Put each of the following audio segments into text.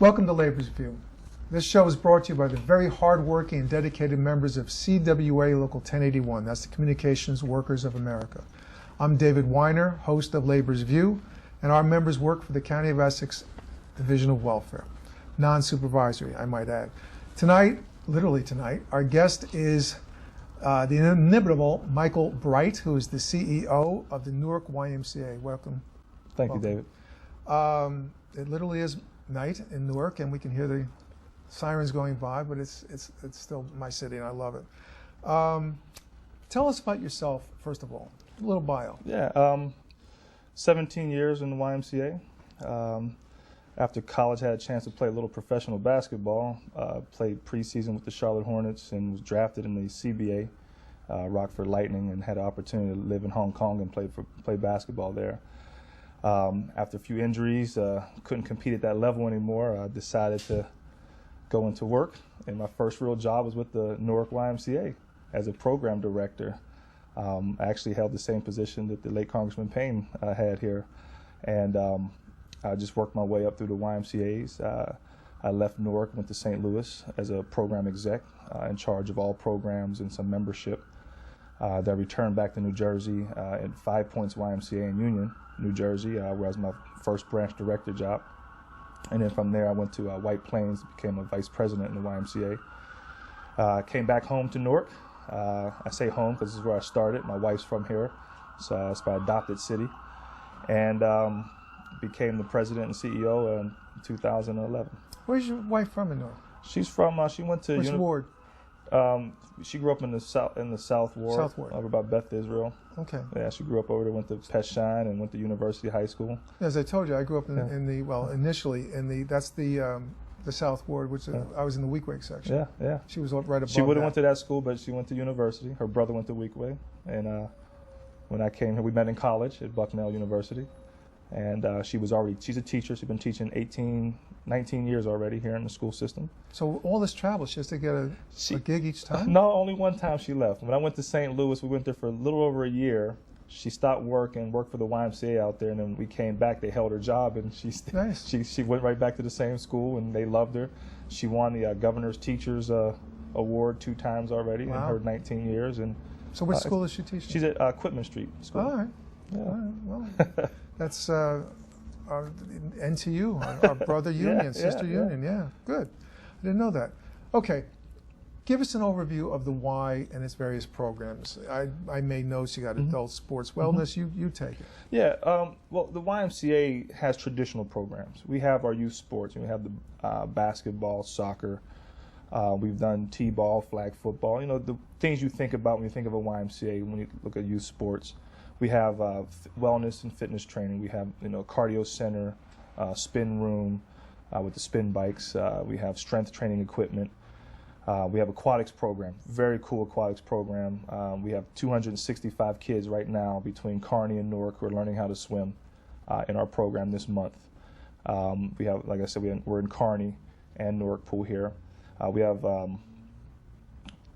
Welcome to Labor's View. This show is brought to you by the very hardworking and dedicated members of CWA Local 1081. That's the Communications Workers of America. I'm David Weiner, host of Labor's View, and our members work for the County of Essex Division of Welfare. Non-supervisory, I might add. Tonight, literally tonight, our guest is the inimitable Michael Bright, who is the CEO of the Newark YMCA. Welcome. Thank you, David. It literally is night in Newark, and we can hear the sirens going by, but it's still my city, and I love it. Tell us about yourself, first of all. A little bio. Yeah, 17 years in the YMCA. After college, I had a chance to play a little professional basketball. Played preseason with the Charlotte Hornets and was drafted in the CBA, Rockford Lightning, and had an opportunity to live in Hong Kong and play basketball there. After a few injuries, couldn't compete at that level anymore. I decided to go into work, and my first real job was with the Newark YMCA as a program director. I actually held the same position that the late Congressman Payne had here, and I just worked my way up through the YMCAs. I left Newark, went to St. Louis as a program exec in charge of all programs and some membership. Then I returned back to New Jersey at 5 Points YMCA in Union, New Jersey, where I was my first branch director job. And then from there I went to White Plains, became a vice president in the YMCA. Came back home to Newark. I say home because this is where I started. My wife's from here, so it's my adopted city. And became the president and CEO in 2011. Where's your wife from in Newark? She's from, she went to... Which ward? She grew up in the South Ward, over by Beth, Israel. Okay. Yeah, she grew up over there, went to Peshine and went to University High School. As I told you, I grew up in the, well, initially in the, that's the South Ward, which I was in the Weequahic section. Yeah, yeah. She was right above She would have went to that school, but she went to university. Her brother went to Weequahic. And when I came here, we met in college at Bucknell University. And she's a teacher. She's been teaching 19 years already here in the school system. So all this travel, she has to get a gig each time? No, only one time she left. When I went to St. Louis, we went there for a little over a year. She stopped work and worked for the YMCA out there, and then we came back. They held her job, and she went right back to the same school, and they loved her. She won the Governor's Teachers Award 2 times already in her 19 years. And so which school is she teaching? She's at Quitman Street School. All right. Yeah. All right. Well, that's our NTU, our brother union, sister union. Yeah, good. I didn't know that. Okay, give us an overview of the Y and its various programs. I made notes. You got adult sports, wellness. You take it. Yeah. Well, the YMCA has traditional programs. We have our youth sports, and we have the basketball, soccer. We've done t-ball, flag football. You know, the things you think about when you think of a YMCA when you look at youth sports. We have wellness and fitness training. We have, cardio center, spin room with the spin bikes. We have strength training equipment. We have aquatics program, very cool aquatics program. We have 265 kids right now between Kearney and Newark who are learning how to swim in our program this month. We have, like I said, we're in Kearney and Newark pool here. We have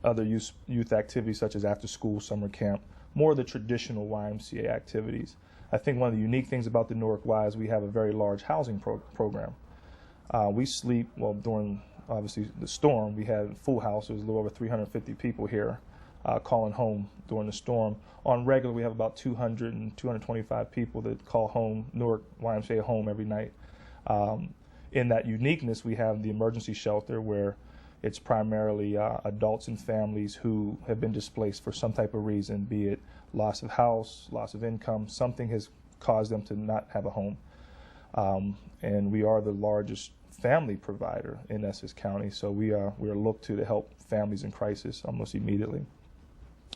other youth activities such as after school, summer camp. More of the traditional YMCA activities. I think one of the unique things about the Newark Y is we have a very large housing program. We sleep, well, during obviously the storm, we had full house. There was a little over 350 people here calling home during the storm. On regular, we have about 200 and 225 people that call home, Newark YMCA home every night. In that uniqueness, we have the emergency shelter where it's primarily adults and families who have been displaced for some type of reason, be it loss of house, loss of income, something has caused them to not have a home. And we are the largest family provider in Essex County, so we are looked to help families in crisis almost immediately.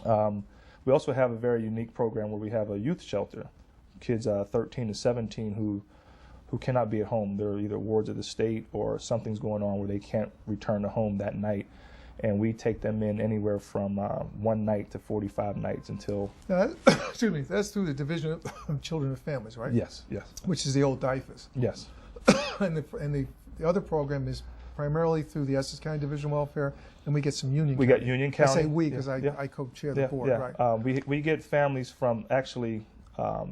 We also have a very unique program where we have a youth shelter, kids 13 to 17 who cannot be at home. They're either wards of the state or something's going on where they can't return to home that night. And we take them in anywhere from 1 night to 45 nights until... excuse me, that's through the Division of Children and Families, right? Yes, yes. Which is the old DIFAS. Yes. And the other program is primarily through the Essex County Division of Welfare, and we get some Union County. We got Union County. I say we because I co-chair the board, right? We get families from actually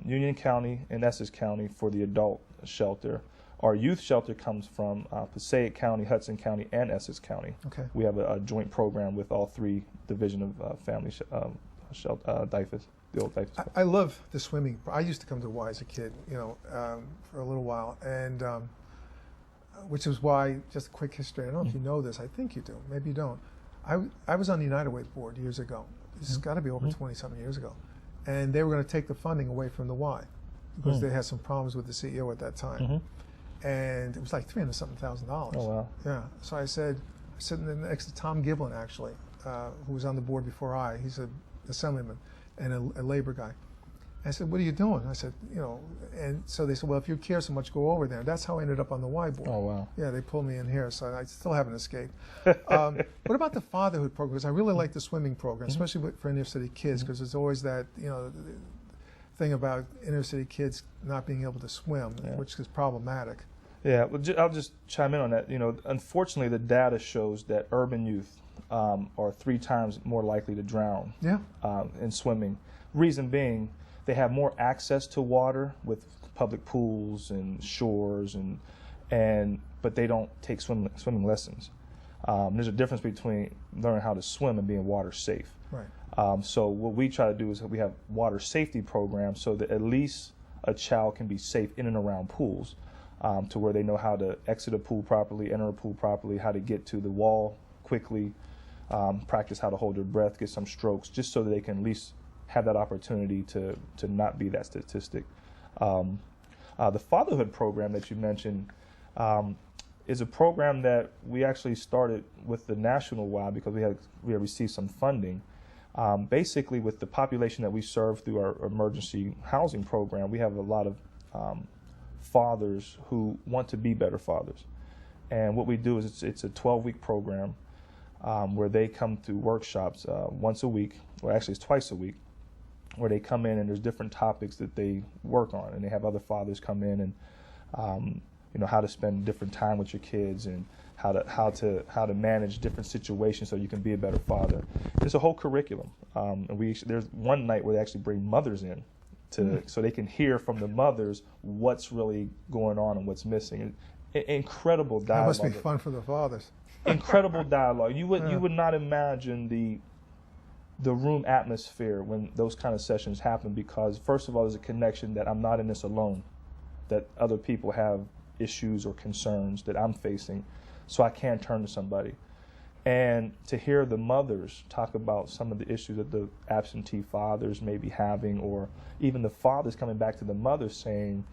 Union County and Essex County for the adult shelter. Our youth shelter comes from Passaic County, Hudson County, and Essex County. Okay. We have a joint program with all three division of family shelter, DIFAS, the old DIFAS. I love the swimming. I used to come to Y as a kid, for a little while, and which is why, just a quick history, I don't know if you know this, I think you do, maybe you don't. I was on the United Way board years ago. It's got to be over 20-something years ago. And they were going to take the funding away from the Y because they had some problems with the CEO at that time. And it was like $300-something thousand. Oh, wow. Yeah. So I said, sitting next to Tom Giblin, actually, who was on the board before he's an assemblyman and a labor guy. I said, what are you doing? I said, and so they said, well, if you care so much, go over there. That's how I ended up on the Y board. Oh, wow. Yeah, they pulled me in here, so I still haven't escaped. What about the fatherhood program? Because I really like the swimming program, especially for inner city kids, because there's always that, thing about inner city kids not being able to swim, which is problematic. Yeah, well, I'll just chime in on that. Unfortunately, the data shows that urban youth are 3 times more likely to drown in swimming. Reason being, they have more access to water with public pools and shores, but they don't take swimming lessons. There's a difference between learning how to swim and being water safe. Right. So what we try to do is we have water safety programs so that at least a child can be safe in and around pools, to where they know how to exit a pool properly, enter a pool properly, how to get to the wall quickly, practice how to hold their breath, get some strokes, just so that they can at least have that opportunity to not be that statistic. The Fatherhood program that you mentioned is a program that we actually started with the National Y because we had received some funding. Basically, with the population that we serve through our emergency housing program, we have a lot of fathers who want to be better fathers. And what we do is it's a 12-week program where they come through workshops once a week, or actually it's twice a week, where they come in and there's different topics that they work on, and they have other fathers come in and how to spend different time with your kids and how to manage different situations so you can be a better father. It's a whole curriculum, and there's one night where they actually bring mothers in so they can hear from the mothers what's really going on and what's missing. Incredible dialogue. That must be fun for the fathers. Incredible dialogue. You would not imagine the room atmosphere when those kind of sessions happen, because first of all, there's a connection that I'm not in this alone, that other people have issues or concerns that I'm facing, so I can turn to somebody. And to hear the mothers talk about some of the issues that the absentee fathers may be having, or even the fathers coming back to the mothers saying,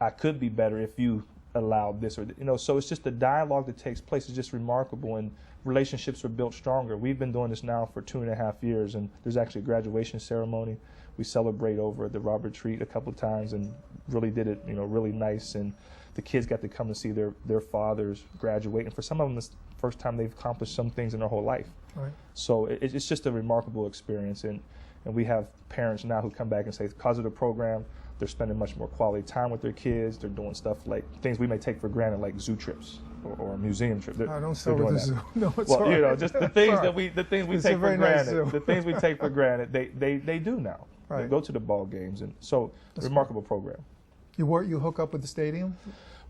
I could be better if you allowed this, or so it's just the dialogue that takes place is just remarkable, and relationships are built stronger. We've been doing this now for 2.5 years, and there's actually a graduation ceremony. We celebrate over at the Robert Treat a couple of times, and really did it, really nice. And the kids got to come and see their fathers graduate, and for some of them, it's the first time they've accomplished some things in their whole life. Right. So it's just a remarkable experience, and we have parents now who come back and say, because of the program, they're spending much more quality time with their kids. They're doing stuff like things we may take for granted, like zoo trips or museum trips. I don't start with the zoo. No, it's well, right. just the things that we take for granted. Nice the things we take for granted, they do now. Right. They go to the ball games, and so remarkable program. You hook up with the stadium?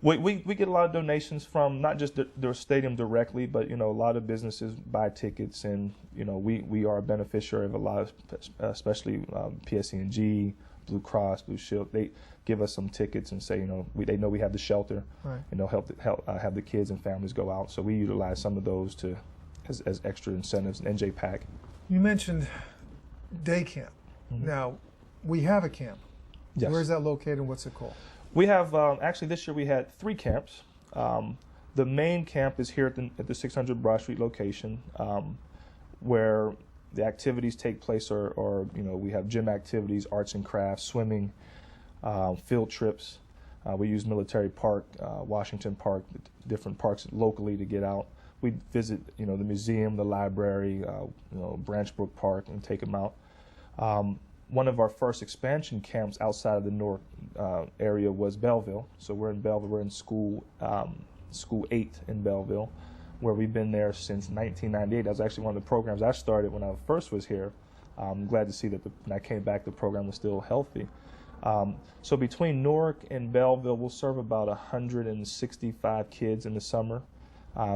We get a lot of donations from not just the stadium directly, but a lot of businesses buy tickets, and we are a beneficiary of a lot of, especially PSC&G, Blue Cross, Blue Shield. They give us some tickets and say they know we have the shelter, right, and they'll help have the kids and families go out. So we utilize some of those as extra incentives. And NJPAC. You mentioned day camp. Mm-hmm. Now we have a camp. Yes. Where is that located and what's it called? We have, actually this year we had 3 camps. The main camp is here at the 600 Broad Street location, where the activities take place are we have gym activities, arts and crafts, swimming, field trips. We use Military Park, Washington Park, different parks locally to get out. We visit, the museum, the library, Branch Brook Park, and take them out. One of our first expansion camps outside of the Newark area was Belleville. So we're in Belleville. We're in school 8 in Belleville, where we've been there since 1998. That was actually one of the programs I started when I first was here. I'm glad to see that when I came back, the program was still healthy. So between Newark and Belleville, we'll serve about 165 kids in the summer.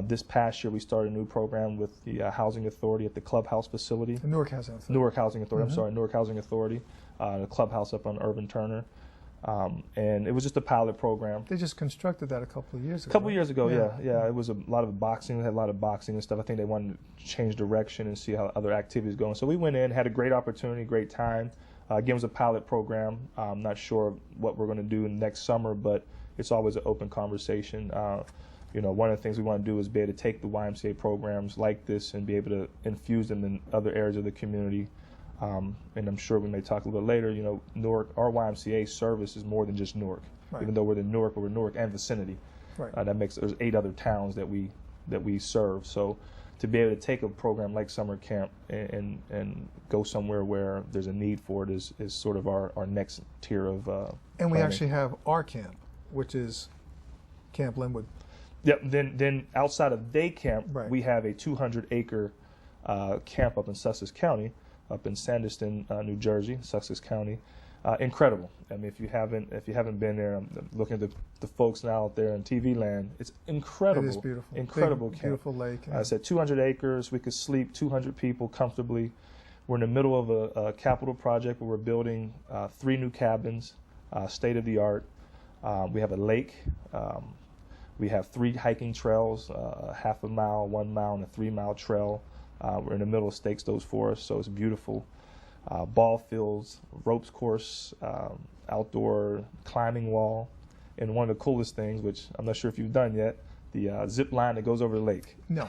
This past year, we started a new program with the Housing Authority at the Clubhouse facility. The Newark Housing Authority. Newark Housing Authority, Newark Housing Authority, the Clubhouse up on Irvin Turner. And it was just a pilot program. They just constructed that a couple of years ago. A couple of years ago, yeah. It was a lot of boxing. They had a lot of boxing and stuff. I think they wanted to change direction and see how other activities going. So we went in, had a great opportunity, great time. Again, it was a pilot program. I'm not sure what we're going to do next summer, but it's always an open conversation. One of the things we want to do is be able to take the YMCA programs like this and be able to infuse them in other areas of the community. And I'm sure we may talk a little bit later. Newark, our YMCA service is more than just Newark. Right. Even though we're in Newark, but we're Newark and vicinity. Right. There's 8 other towns that we serve. So to be able to take a program like summer camp and go somewhere where there's a need for it is sort of our next tier of and we planning. actually have our camp, which is Camp Linwood. Yep. Then outside of day camp, right. we have a 200-acre camp up in Sussex County, up in Sandyston, New Jersey, Sussex County. Incredible. I mean, if you haven't been there, I'm looking at the folks now out there in TV land. It's incredible. It is beautiful. Incredible Big, camp. Beautiful lake. I said 200 acres. We could sleep 200 people comfortably. We're in the middle of a capital project where we're building 3 new cabins, state of the art. We have a lake. We have 3 hiking trails, a half a mile, 1 mile, and a 3-mile trail. We're in the middle of Stokes Forest, so it's beautiful. Ball fields, ropes course, outdoor climbing wall, and one of the coolest things, which I'm not sure if you've done yet, the zip line that goes over the lake. No.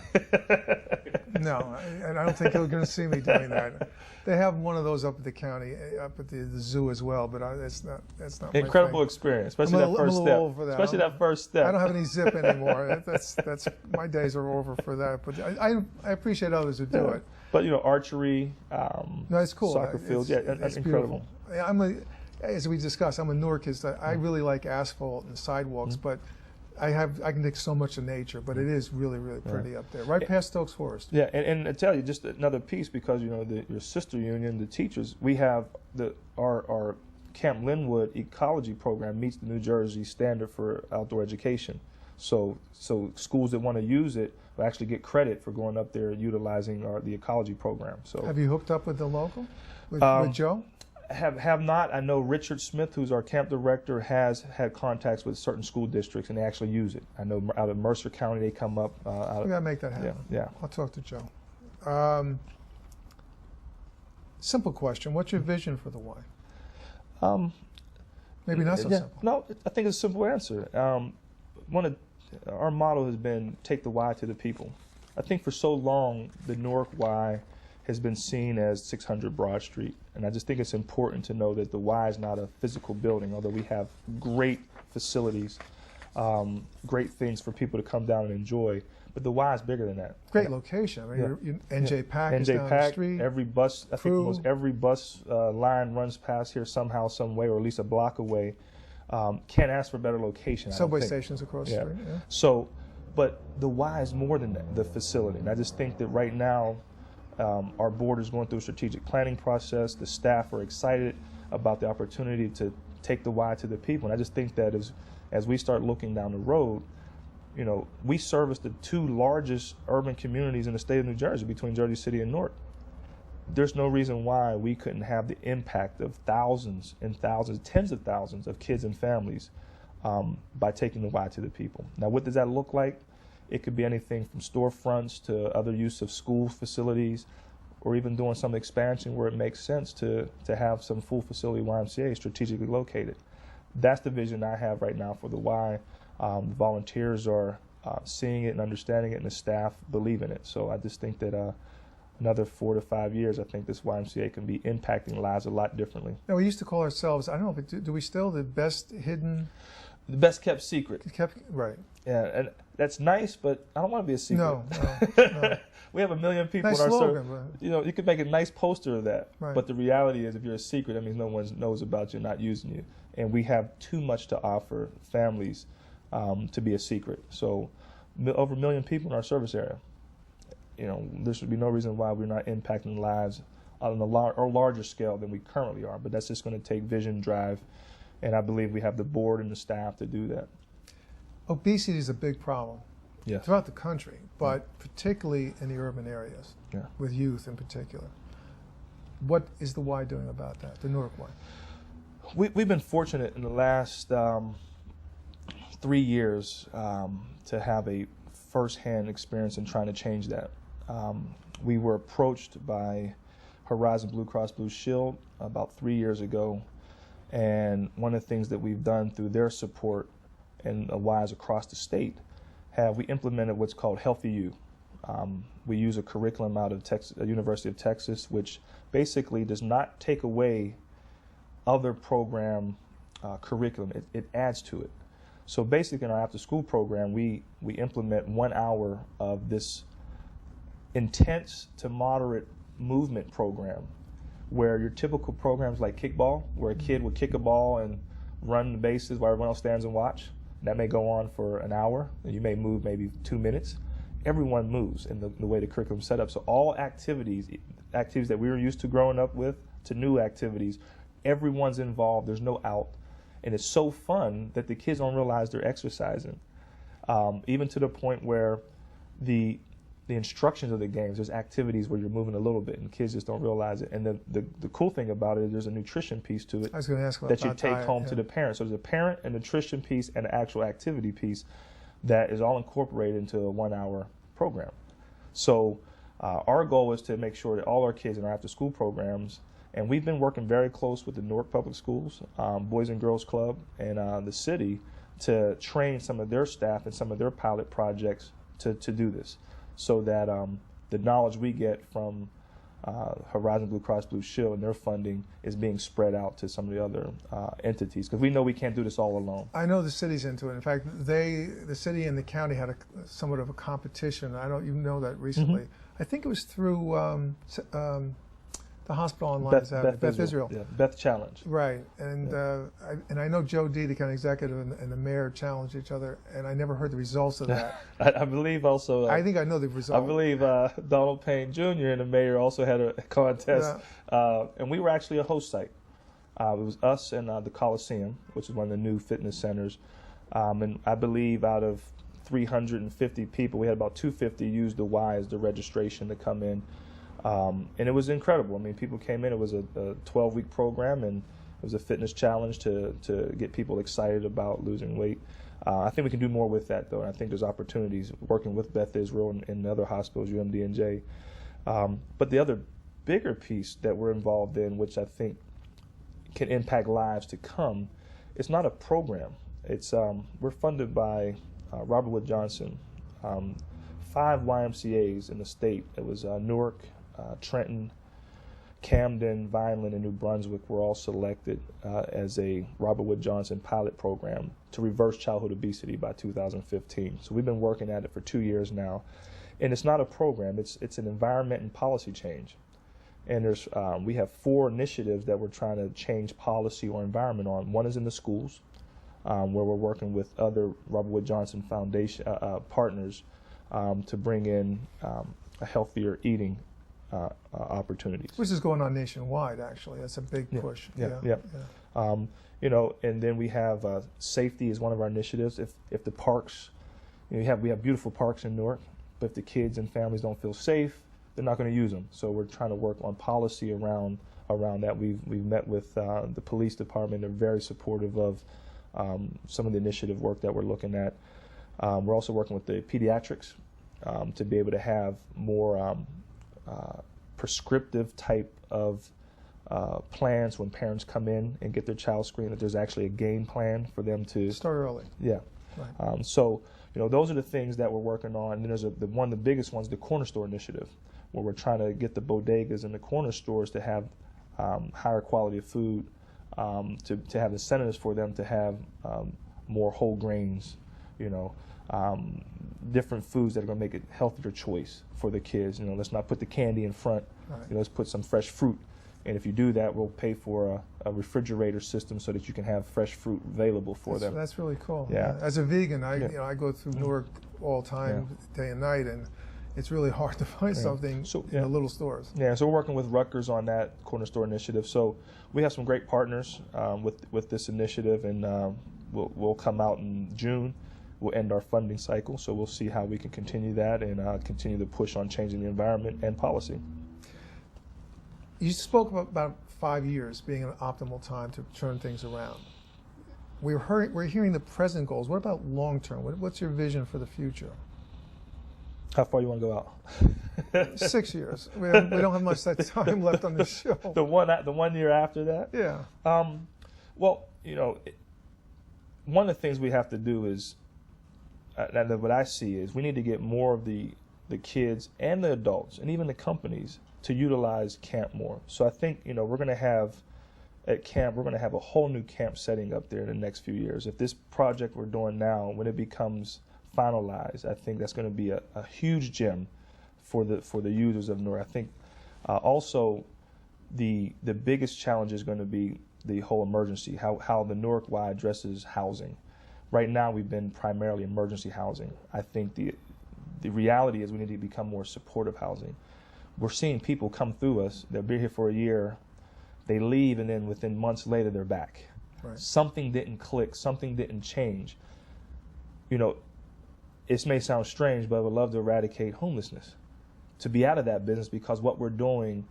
No, and I don't think you're going to see me doing that. They have one of those up at the county, up at the zoo as well, but that's not my Incredible thing. experience, especially that first step. Old for that. Especially that first step. I don't have any zip anymore. That's my days are over for that. But I appreciate others who do it. But archery, no, it's cool. Soccer fields, that's incredible. As we discussed, I'm a Newarkist. I really like asphalt and sidewalks, but I can take so much of nature, but it is really, really pretty up there, right past Stokes Forest. Yeah, and I tell you, just another piece, because your sister union, the teachers, we have our Camp Linwood ecology program meets the New Jersey standard for outdoor education. So schools that want to use it will actually get credit for going up there utilizing the ecology program. So have you hooked up with the local, with Joe? Have not. I know Richard Smith, who's our camp director, has had contacts with certain school districts, and they actually use it. I know out of Mercer County they come up. We got to make that happen. Yeah. I'll talk to Joe. Simple question. What's your vision for the Y? Maybe not so simple. No, I think it's a simple answer. Our motto has been take the Y to the people. I think for so long the Newark Y has been seen as 600 Broad Street. And I just think it's important to know that the Y is not a physical building, although we have great facilities, great things for people to come down and enjoy. But the Y is bigger than that. Great location. I mean, NJ Pack is down the street. Every bus, I think almost every bus line runs past here somehow, some way, or at least a block away. Can't ask for a better location. Subway stations across the street. Yeah. So, but the Y is more than that, the facility. And I just think that right now, our board is going through a strategic planning process. The staff are excited about the opportunity to take the Y to the people. And I just think that as we start looking down the road, we service the 2 largest urban communities in the state of New Jersey, between Jersey City and Newark. There's no reason why we couldn't have the impact of thousands and thousands, tens of thousands of kids and families by taking the Y to the people. Now, what does that look like? It could be anything from storefronts to other use of school facilities, or even doing some expansion where it makes sense to have some full facility YMCA strategically located. That's the vision I have right now for the Y. The volunteers are seeing it and understanding it, and the staff believe in it. So I just think that another 4 to 5 years, I think this YMCA can be impacting lives a lot differently. Now, we used to call ourselves, I don't know, but do we still, the best hidden? The best kept secret. Right. Yeah, and that's nice, but I don't want to be a secret. No. We have 1 million people nice in our slogan, you could make a nice poster of that. Right. But the reality is, if you're a secret, that means no one knows about you, not using you. And we have too much to offer families to be a secret. So over 1 million people in our service area. There should be no reason why we're not impacting lives on a larger scale than we currently are. But that's just going to take vision, drive, and I believe we have the board and the staff to do that. Obesity is a big problem throughout the country, but particularly in the urban areas, with youth in particular. What is the Y doing about that, the Newark Y? We've been fortunate in the last 3 years to have a first-hand experience in trying to change that. We were approached by Horizon Blue Cross Blue Shield about 3 years ago, and one of the things that we've done through their support and Ys across the state, we implemented what's called Healthy You. We use a curriculum out of University of Texas, which basically does not take away other program curriculum. It adds to it. So basically in our after-school program, we implement 1 hour of this intense to moderate movement program, where your typical programs like kickball, where a kid would kick a ball and run the bases while everyone else stands and watch, that may go on for an hour, and you may move maybe 2 minutes. Everyone moves in the way the curriculum's set up. So all activities that we were used to growing up with to new activities, everyone's involved, there's no out. And it's so fun that the kids don't realize they're exercising. Even to the point where the instructions of the games, there's activities where you're moving a little bit and kids just don't realize it. And the cool thing about it is there's a nutrition piece to it. I was going to ask about that you take home to the parents. So there's a parent and nutrition piece and an actual activity piece that is all incorporated into a 1 hour program. So our goal is to make sure that all our kids in our after school programs, and we've been working very close with the Newark Public Schools, Boys and Girls Club, and the city to train some of their staff and some of their pilot projects to do this, so that the knowledge we get from Horizon Blue Cross Blue Shield and their funding is being spread out to some of the other entities, because we know we can't do this all alone. I know the city's into it. In fact, the city and the county had somewhat of a competition. I don't even know that recently. I think it was through the hospital online, Beth Israel. Yeah, Beth Challenge. Right, and I know Joe D, the county executive, and the mayor challenged each other, and I never heard the results of that. I believe also. I think I know the results. I believe Donald Payne Jr. and the mayor also had a contest, and we were actually a host site. It was us and the Coliseum, which is one of the new fitness centers, and I believe out of 350 people, we had about 250 use the Y as the registration to come in. And it was incredible. I mean, people came in. It was a 12-week program, and it was a fitness challenge to get people excited about losing weight. I think we can do more with that, though, and I think there's opportunities working with Beth Israel and other hospitals, UMD&J. But the other bigger piece that we're involved in, which I think can impact lives to come, it's not a program. It's we're funded by Robert Wood Johnson, 5 YMCAs in the state. It was Newark, Trenton, Camden, Vineland, and New Brunswick were all selected as a Robert Wood Johnson pilot program to reverse childhood obesity by 2015. So we've been working at it for 2 years now. And it's not a program, it's an environment and policy change. And there's we have 4 initiatives that we're trying to change policy or environment on. One is in the schools, where we're working with other Robert Wood Johnson Foundation partners to bring in a healthier eating opportunities. Which is going on nationwide, actually. That's a big push. Yeah. You know, and then we have safety is one of our initiatives. If the parks, we have beautiful parks in Newark, but if the kids and families don't feel safe, they're not going to use them. So we're trying to work on policy around that. We've met with the police department. They're very supportive of some of the initiative work that we're looking at. We're also working with the pediatrics to be able to have more prescriptive type of plans when parents come in and get their child screened, that there's actually a game plan for them to start early. Yeah. Right. So, you know, those are the things that we're working on. And then there's one of the biggest ones, the corner store initiative, where we're trying to get the bodegas and the corner stores to have higher quality of food, to have incentives for them to have more whole grains, you know, different foods that are going to make it healthier choice for the kids. You know, let's not put the candy in front. Right. You know, let's put some fresh fruit. And if you do that, we'll pay for a refrigerator system so that you can have fresh fruit available for them. That's really cool. Yeah. As a vegan, I go through Newark all the time, day and night, and it's really hard to find something in the little stores. Yeah, so we're working with Rutgers on that corner store initiative. So we have some great partners with this initiative, and we'll come out in June. We'll end our funding cycle, so we'll see how we can continue that and continue to push on changing the environment and policy. You spoke about 5 years being an optimal time to turn things around. We're hearing the present goals. What about long term? What's your vision for the future? How far you want to go out? 6 years. We don't have much time left on this show. The 1 year after that? Yeah. Well, one of the things we have to do is, what I see is we need to get more of the kids and the adults and even the companies to utilize camp more. So I think, we're going to have at camp, we're going to have a whole new camp setting up there in the next few years. If this project we're doing now, when it becomes finalized, I think that's going to be a huge gem for the users of Newark. I think also the biggest challenge is going to be the whole emergency, how the Newark Y addresses housing. Right now we've been primarily emergency housing. I think the reality is we need to become more supportive housing. We're seeing people come through us, they'll be here for a year, they leave, and then within months later they're back. Right. Something didn't click, something didn't change. It may sound strange, but I would love to eradicate homelessness, to be out of that business, because what we're doing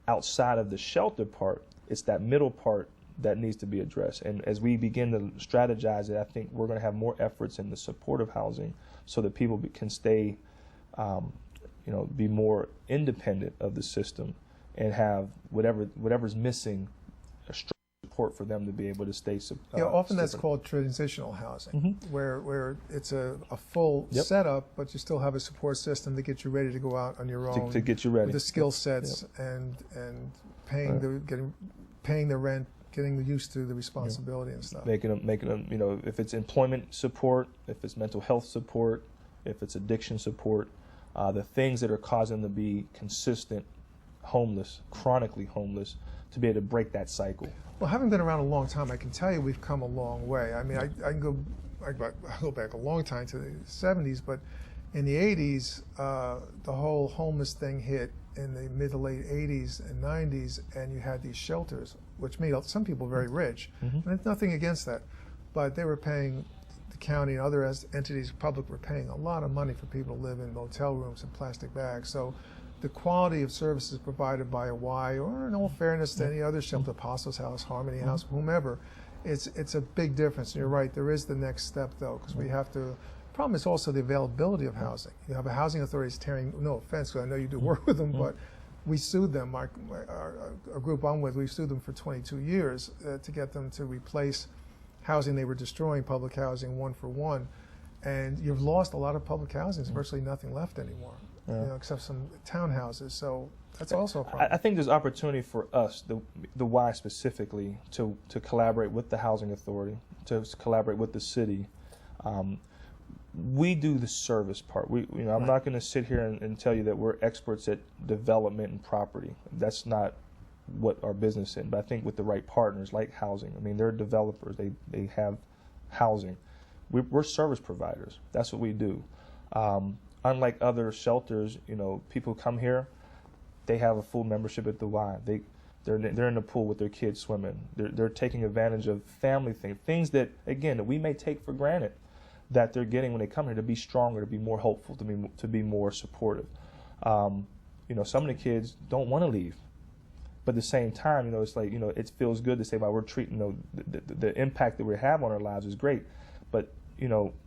outside of the shelter part, it's that middle part that needs to be addressed. And as we begin to strategize it, I think we're going to have more efforts in the supportive housing so that people can stay, be more independent of the system and have whatever's missing, a support for them to be able to stay. Often that's called transitional housing, where it's a full setup, but you still have a support system to get you ready to go out on your own. To get you ready. With the skill sets and paying the rent, getting used to the responsibility and stuff. Making them, if it's employment support, if it's mental health support, if it's addiction support, the things that are causing them to be consistent homeless, chronically homeless, to be able to break that cycle. Well, having been around a long time, I can tell you we've come a long way. I mean, I can go back a long time to the 70s, but in the 80s, the whole homeless thing hit in the mid to late 80s and 90s, and you had these shelters, which made some people very rich. And nothing against that, but they were paying, the county and other entities, public, were paying a lot of money for people to live in motel rooms and plastic bags. So the quality of services provided by a Y, or in all fairness to any other shelter, Apostles House, Harmony House, whomever, it's a big difference. And you're right, there is the next step though, because we have to. The problem is also the availability of housing. You have a housing authority that's tearing, no offense, because I know you do work with them, but we sued them, our group I'm with, we sued them for 22 years to get them to replace housing they were destroying, public housing, one for one. And you've lost a lot of public housing. There's virtually nothing left anymore, except some townhouses. So that's also a problem. I think there's opportunity for us, the Y specifically, to collaborate with the housing authority, to collaborate with the city. We do the service part. I'm not going to sit here and tell you that we're experts at development and property. That's not what our business is. But I think with the right partners, like housing, I mean, they're developers. They have housing. We're service providers. That's what we do. Unlike other shelters, people come here, they have a full membership at the Y. They're in the pool with their kids swimming. They're taking advantage of family things that, again, that we may take for granted, that they're getting when they come here, to be stronger, to be more hopeful, to be more supportive. Some of the kids don't want to leave, but at the same time, it's like, it feels good to say, well, we're treating, the impact that we have on our lives is great, but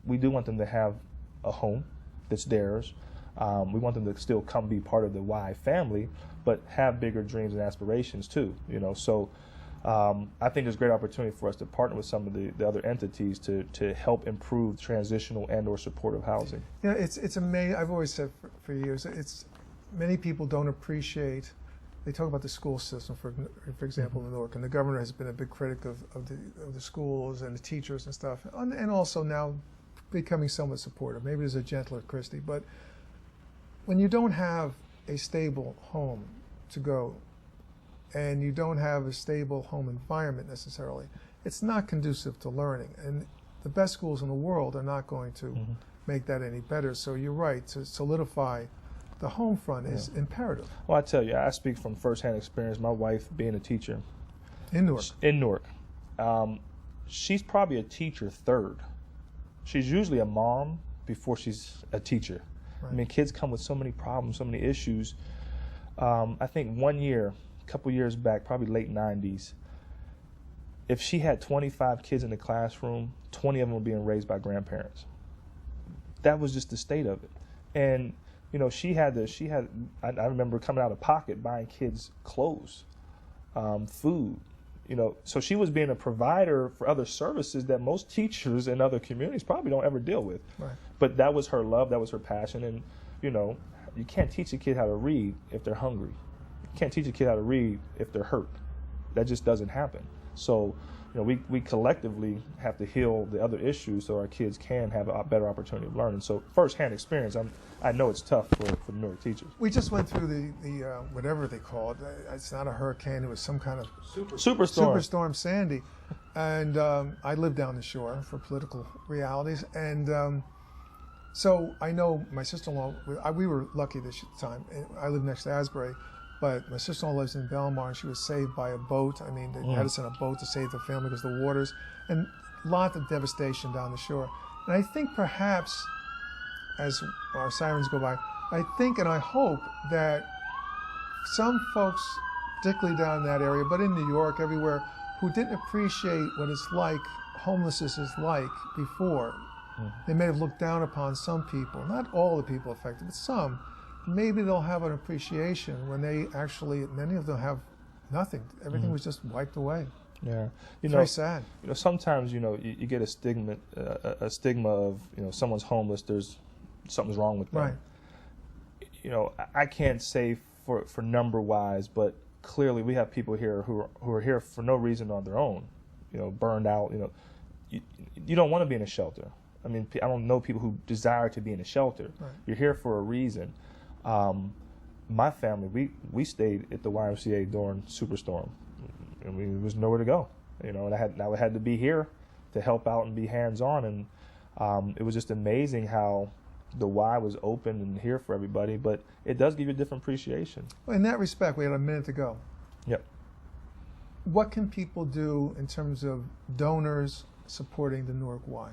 we do want them to have a home that's theirs. We want them to still come be part of the Y family, but have bigger dreams and aspirations too. So. I think there's great opportunity for us to partner with some of the other entities to help improve transitional and/or supportive housing. It's amazing. I've always said for years, many people don't appreciate. They talk about the school system, for example, in Newark, and the governor has been a big critic of the schools and the teachers and stuff, and also now becoming somewhat supportive. Maybe there's a gentler Christie, but when you don't have a stable home to go, and you don't have a stable home environment necessarily, it's not conducive to learning. And the best schools in the world are not going to make that any better. So you're right, to solidify the home front is imperative. Well, I tell you, I speak from firsthand experience. My wife being a teacher. In Newark. In Newark. She's probably a teacher third. She's usually a mom before she's a teacher. Right. I mean, kids come with so many problems, so many issues. I think one year, a couple years back, probably late 90s, if she had 25 kids in the classroom, 20 of them were being raised by grandparents. That was just the state of it. And, you know, I remember coming out of pocket buying kids clothes, food, you know. So she was being a provider for other services that most teachers in other communities probably don't ever deal with. Right. But that was her love, that was her passion. And, you know, you can't teach a kid how to read if they're hungry. You can't teach a kid how to read if they're hurt. That just doesn't happen. So, you know, we collectively have to heal the other issues so our kids can have a better opportunity of learning. So firsthand experience, I know it's tough for Newark teachers. We just went through the whatever they call it. It's not a hurricane. It was some kind of Superstorm Sandy. And I live down the shore for political realities. And so I know my sister-in-law, we were lucky this time. I live next to Asbury. But my sister-in-law lives in Belmar, and she was saved by a boat. I mean, they had us in a boat to save the family because of the waters, and a lot of devastation down the shore. And I think perhaps, as our sirens go by, I think and I hope that some folks, particularly down in that area, but in New York, everywhere, who didn't appreciate what it's like, homelessness is like before, they may have looked down upon some people, not all the people affected, but some. Maybe they'll have an appreciation when they actually, many of them have nothing. Everything was just wiped away. Yeah, it's very sad. You know, sometimes you get a stigma of someone's homeless. Something's wrong with them. Right. You know, I can't say for number wise, but clearly we have people here who are here for no reason on their own. You know, burned out. You know, you don't want to be in a shelter. I mean, I don't know people who desire to be in a shelter. Right. You're here for a reason. My family, we stayed at the YMCA during Superstorm. I mean, there was nowhere to go, and I had to be here to help out and be hands-on, and it was just amazing how the Y was open and here for everybody, but it does give you a different appreciation. Well, in that respect, we had a minute to go. Yep. What can people do in terms of donors supporting the Newark Y?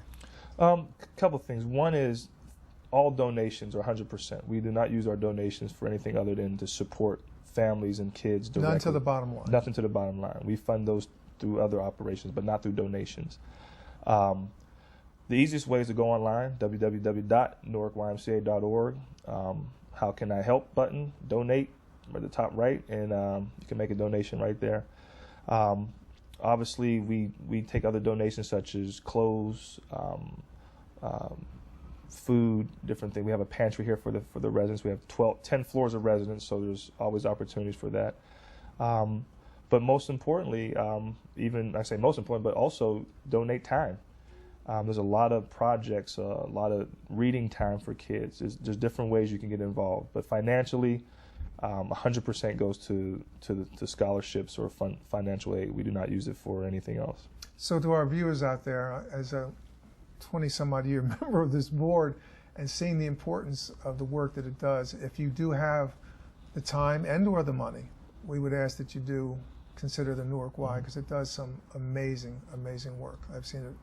A couple things. One is all donations are 100%. We do not use our donations for anything other than to support families and kids directly. None to the bottom line. Nothing to the bottom line. We fund those through other operations, but not through donations. The easiest way is to go online, www.newarkymca.org. How can I help button, donate, at the top right, and you can make a donation right there. Obviously, we take other donations such as clothes, food, different things. We have a pantry here for the residents. We have 10 floors of residents, so there's always opportunities for that. But most importantly, but also donate time. There's a lot of projects, a lot of reading time for kids. There's different ways you can get involved, but financially, 100% goes to scholarships or financial aid. We do not use it for anything else. So to our viewers out there, as a 20-some-odd year member of this board and seeing the importance of the work that it does, if you do have the time and or the money, we would ask that you do consider the Newark Y, because it does some amazing, amazing work. I've seen it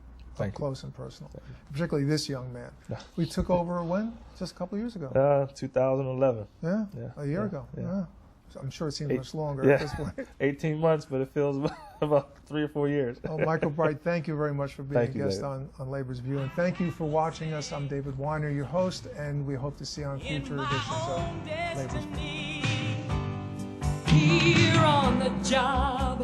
up close and personal, particularly this young man. We took over when? Just a couple of years ago? 2011. Yeah, a year ago. Yeah. I'm sure it seems much longer at this point. 18 months, but it feels about 3 or 4 years. Well, Michael Bright, thank you very much for being a guest on Labor's View. And thank you for watching us. I'm David Weiner, your host, and we hope to see you on future editions of Labor's View. Here on the job.